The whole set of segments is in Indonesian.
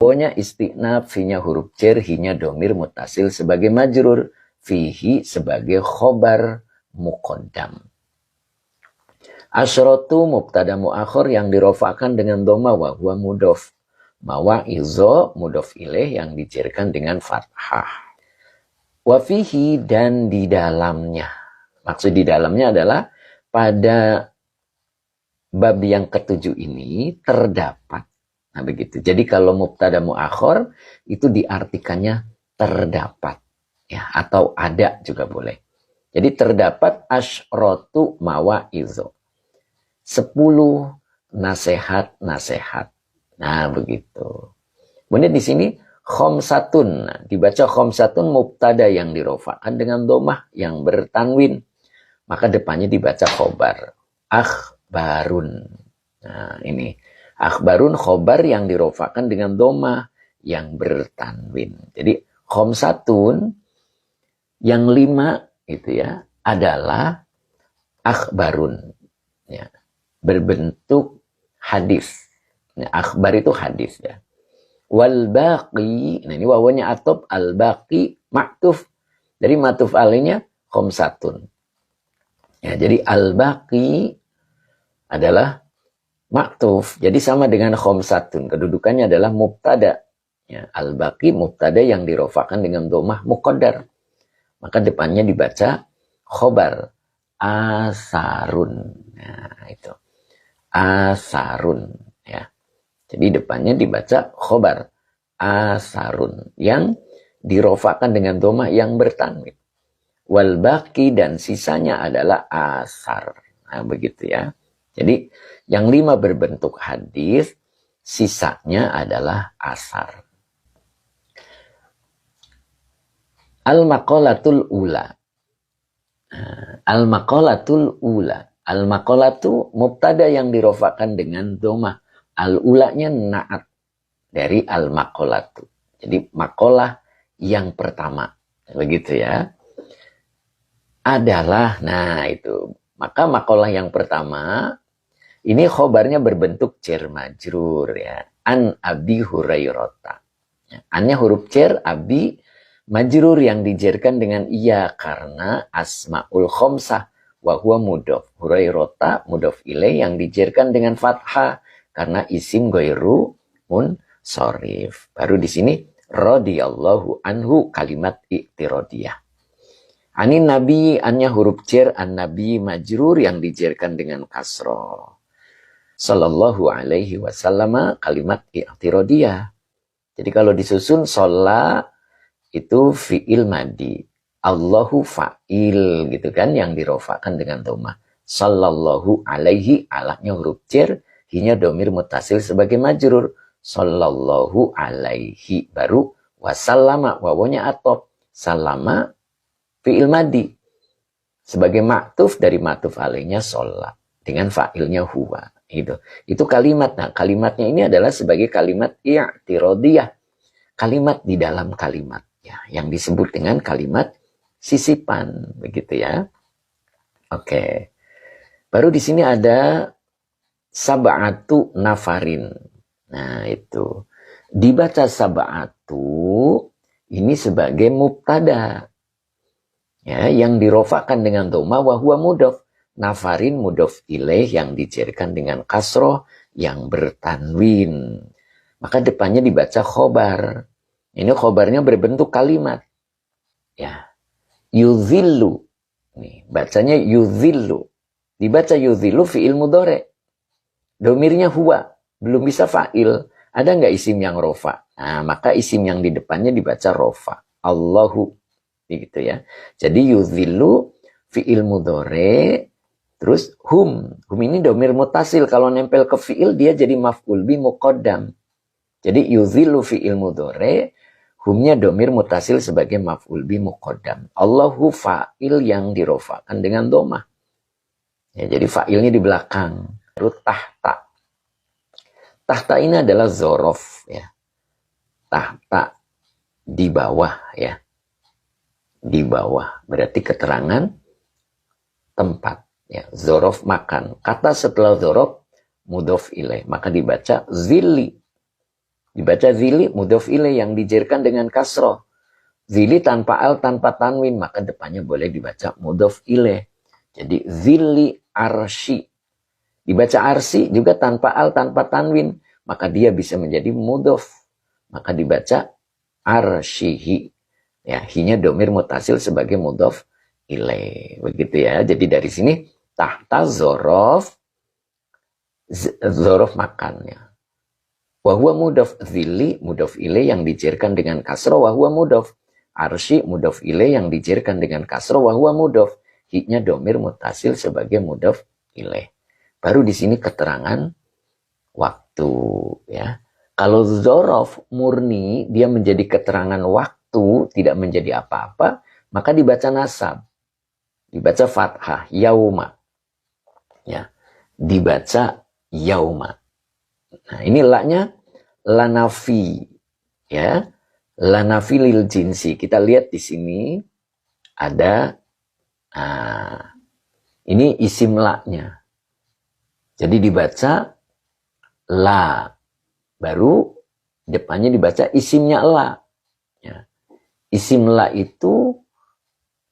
Pokoknya istiqnab, finya huruf cer, hinya domir mutasil sebagai majrur, fihi sebagai khobar muqaddam. Asyratu mubtada muakhir yang dirofakan dengan dhamma wa huwa mudhof. Mawa'izo mudhof ilaih yang dijerkan dengan fathah. Wa fihi dan di dalamnya. Maksud di dalamnya adalah pada bab yang ketujuh ini terdapat. Nah begitu. Jadi kalau mubtada muakhir itu diartikannya terdapat, ya, atau ada juga boleh. Jadi terdapat asyratu mawa'izo. 10 nasihat-nasihat. Nah begitu. Kemudian di sini khomsatun. Nah, dibaca khomsatun mubtada yang dirofakan dengan domah yang bertanwin. Maka depannya dibaca khobar. Akhbarun. Nah ini. Akhbarun khobar yang dirofakan dengan doma yang bertanwin. Jadi khomsatun yang 5 itu ya adalah akhbarun, ya, berbentuk hadis. Nah, akhbar itu hadis ya. Wal baqi, nah ini wawanya atop, al baqi ma'tuf. Jadi ma'tuf alainya khomsatun. Ya, jadi al baqi adalah maktuf, jadi sama dengan khomsatun. Kedudukannya adalah mubtada. Ya, al-baqi mubtada yang dirofakan dengan domah muqaddar. Maka depannya dibaca khobar. Asarun. Nah, itu. Asarun. Ya. Jadi depannya dibaca khobar. Asarun. Yang dirofakan dengan domah yang bertanwin. Wal-baqi dan sisanya adalah asar. Nah, begitu ya. Jadi yang 5 berbentuk hadis, sisanya adalah asar. Al-maqalatul ula. Al-maqalatul ula. Al-maqalatu mubtada yang dirofakan dengan dhamma. Al-ulanya na'at dari al-maqalatu. Jadi maqalah yang pertama. Begitu ya. Adalah, nah itu. Maka maqalah yang pertama ini khobarnya berbentuk cer majrur ya. An Abi Hurairah. Ya, annya huruf cer, Abi majrur yang dijerkan dengan iya karena asmaul khomsah wa huwa mudhof. Hurairah mudhof ilaih yang dijerkan dengan fathah karena isim ghairu munsharif. Baru di sini radhiyallahu anhu kalimat i'tiradiyah. Anin nabi, annya huruf cer, an nabi majrur yang dijerkan dengan kasroh. Sallallahu alaihi wasallam kalimat i'tiradiyah. Jadi kalau disusun sholla itu fi'il madi. Allahu fa'il gitu kan yang dirofakan dengan dhamma. Sallallahu alaihi alaknya huruf cer, hinya domir mutasil sebagai majrur. Sallallahu alaihi baru wasallama wawanya atop. Salama fi'il madi. Sebagai maktuf dari maktuf alaihnya sholla. Dengan fa'ilnya huwa. Itu kalimat. Nah, kalimatnya ini adalah sebagai kalimat i'tiradiyah. Kalimat di dalam kalimat. Ya, yang disebut dengan kalimat sisipan. Begitu ya. Oke. Baru di sini ada sab'atu nafarin. Nah, itu. Dibaca sab'atu ini sebagai mubtada. Ya, yang dirofakan dengan dhamma wa huwa mudhof. Nafarin mudhof ilaih yang dijerkan dengan kasroh yang bertanwin. Maka depannya dibaca khobar. Ini khobarnya berbentuk kalimat. Ya. Yuzillu. Nih, bacanya yuzillu. Dibaca yuzillu fi'il mudhari'. Domirnya huwa. Belum bisa fa'il. Ada nggak isim yang rofa? Nah, maka isim yang di depannya dibaca rofa. Allahu. Gitu ya. Jadi yuzillu fi'il mudhari'. Terus hum ini domir mutasil. Kalau nempel ke fi'il dia jadi maf'ul bi muqaddam. Jadi yuzillu fi'il mudhari', humnya domir mutasil sebagai maf'ul bi muqaddam. Allahu fa'il yang dirofakan dengan dhamma. Ya, jadi fa'ilnya di belakang. Lalu tahta. Tahta ini adalah zorof ya. Tahta di bawah ya. Di bawah berarti keterangan tempat. Ya, zorof makan. Kata setelah zorof mudhof ilaih. Maka dibaca zilli. Dibaca zili mudhof ilaih yang dijerkan dengan kasroh. Zili tanpa al, tanpa tanwin, maka depannya boleh dibaca mudhof ilaih. Jadi zili arsy. Dibaca arsy juga tanpa al, tanpa tanwin, maka dia bisa menjadi mudhof. Maka dibaca arsyihi. Ya, hinya domir mutasil sebagai mudhof ilaih. Begitu ya. Jadi dari sini tahta zorof makannya. Wahwa mudhof zili mudhof ilaih yang dijerkan dengan kasroh, wahwa mudhof arsy mudhof ilaih yang dijerkan dengan kasroh, wahwa mudhof hinya domir mutasil sebagai mudhof ilaih. Baru di sini keterangan waktu ya. Kalau zorof murni dia menjadi keterangan waktu, tidak menjadi apa-apa, maka dibaca nasab. Dibaca fathah yauma. Ya. Dibaca yauma. Nah, ini la-nya la nafi ya. La nafi lil jinsi. Kita lihat di sini ada ini isim la-nya. Jadi dibaca la, baru depannya dibaca isimnya la. Ya. Isim la itu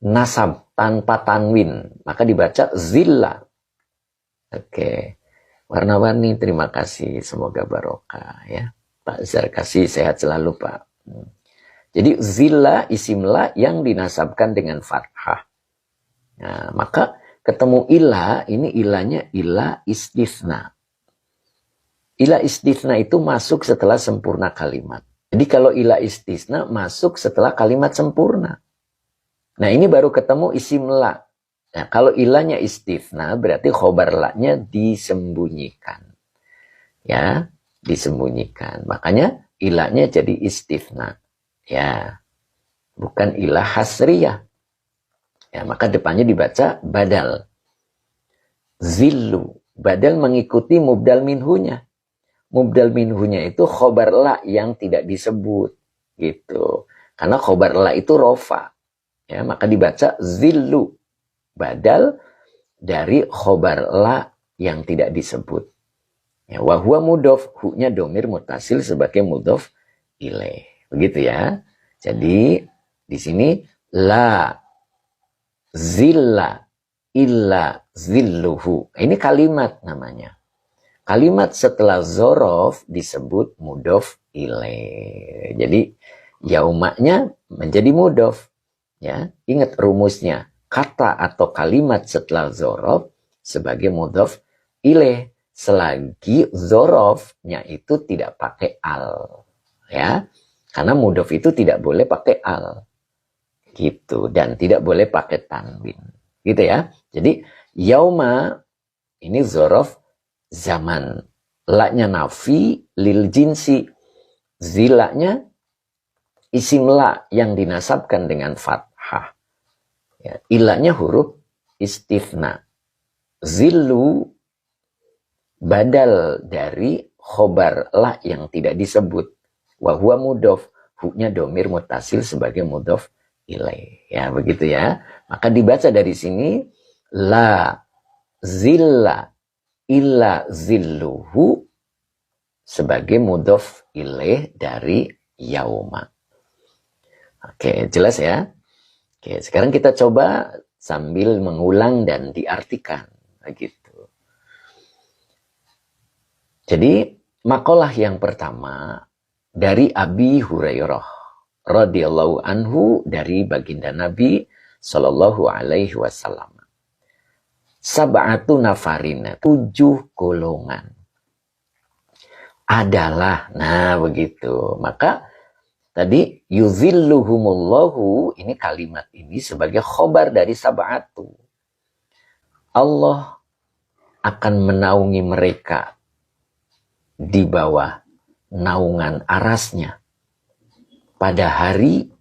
nasab tanpa tanwin, maka dibaca zilla. Oke, warna-warni, terima kasih, semoga barokah ya. Pak Zarkasi sehat selalu Pak. Jadi zilla isim la yang dinasabkan dengan fathah. Nah, maka ketemu ila, ini ilanya ila istisna. Ila istisna itu masuk setelah sempurna kalimat. Jadi kalau ila istisna masuk setelah kalimat sempurna. Nah ini baru ketemu isim la. Nah kalau ilanya istisna berarti khobar la-nya disembunyikan. Ya, disembunyikan. Makanya ilanya jadi istisna. Ya, bukan ilah hasriyah. Ya, maka depannya dibaca badal. Zillu. Badal mengikuti mubdal minhunya. Mubdal minhunya itu khobar la yang tidak disebut. Gitu. Karena khobar la itu rofa. Ya, maka dibaca zillu. Badal dari khobar la yang tidak disebut. Ya, wahwa mudhof. Hu-nya domir mutasil sebagai mudhof ilaih. Begitu ya. Jadi di sini la zilla illa zilluhu. Ini kalimat namanya. Kalimat setelah zorof disebut mudhof ilaih. Jadi yaumanya menjadi mudhof. Ya, ingat rumusnya. Kata atau kalimat setelah zorof sebagai mudhof ilaih selagi zorofnya itu tidak pakai al. Ya, karena mudhof itu tidak boleh pakai al. Gitu, dan tidak boleh pakai tanwin. Gitu ya. Jadi yauma ini zorof zaman. La-nya nafi lil jinsi. Zilanya isim la yang dinasabkan dengan fathah. Ya, ilanya huruf istifna. Zillu badal dari khobar la yang tidak disebut. Wahwa mudhof. Hu-nya domir mutasil sebagai mudhof ilaih. Ya, begitu ya. Maka dibaca dari sini la zilla illa zilluhu sebagai mudhof ilaih dari yauma. Oke, jelas ya? Oke, sekarang kita coba sambil mengulang dan diartikan. Begitu. Jadi, makalah yang pertama dari Abi Hurairah radhiyallahu anhu dari baginda Nabi sallallahu alaihi wasallam. Sab'atu nafarina, 7 golongan adalah, nah begitu. Maka tadi yuzilluhumullahu, ini kalimat ini sebagai khobar dari sab'atu. Allah akan menaungi mereka di bawah naungan arasnya pada hari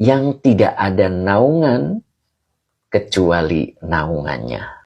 yang tidak ada naungan kecuali naungannya.